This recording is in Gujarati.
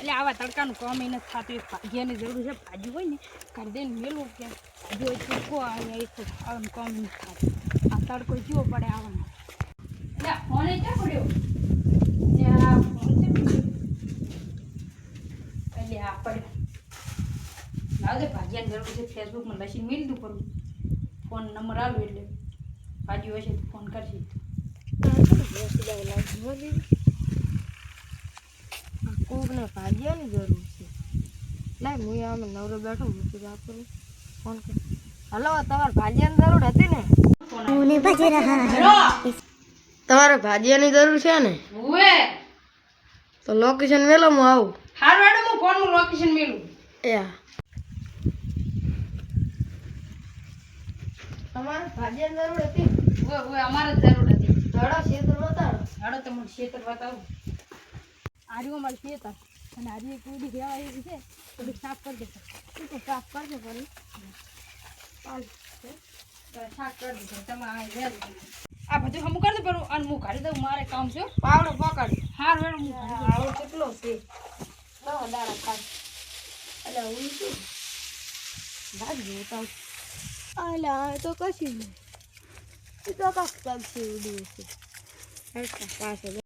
એટલે આવા તડકાનું કામ એને થતું એક ભાજીયાની જરૂર છે. ભાજી હોય ને કરી દઈને મેલું કે ભાજી હોય ચૂકો આવે એક ખાવાનું કામ નથી થતું. આ તડકો જીવો પડે આવવાનો. એટલે ફોને ક્યાં પડ્યો? ત્યાં ફોન છે એટલે આ પડ્યો. લાવજે ભાજીયાની જરૂર છે. ફેસબુકમાં લસીને મેળ દઉં કરું. ફોન નંબર આલું એટલે ભાજી હોય છે તો ફોન કરશે. કોકને ભાજીયાની જરૂર છે. લાય હું આમ નવરો બેઠો મૂકી વાપરું ફોન કર. હલો તમારે ભાજીયાની જરૂર હતી ને? તમારે ભાજીયાની જરૂર છે ને? ઓએ તો લોકેશન મેલો હું આવું. હારું હેડો હું ફોનનું લોકેશન મેલું. એ હા. તમારે ભાજીયાની જરૂર હતી? ઓએ અમારે જરૂર હતી. ધડો ખેતર બતાડો. હાડો તમને ખેતર બતાવું. આર્યું અમારે ખેતર અને આર્યું એક ઉડી રહેવા એવી છે થોડીક સાફ કરી દેશે. તું તો સાફ કરજો ફરી. સાફ કરી દેશે તમે આ બધું હમું કરી દઉં પેલું અને હું કાઢી દઉં મારે કામ છે. પાવડો પકડ. હારું હેડો હું આવો કેટલો છે? 10 દાડા ખાય. એટલે હું શું ભાજી બતાવું. અલા તો કશું નહીં. એ તો કાંક ચાલશે ઉડી છે. પાસે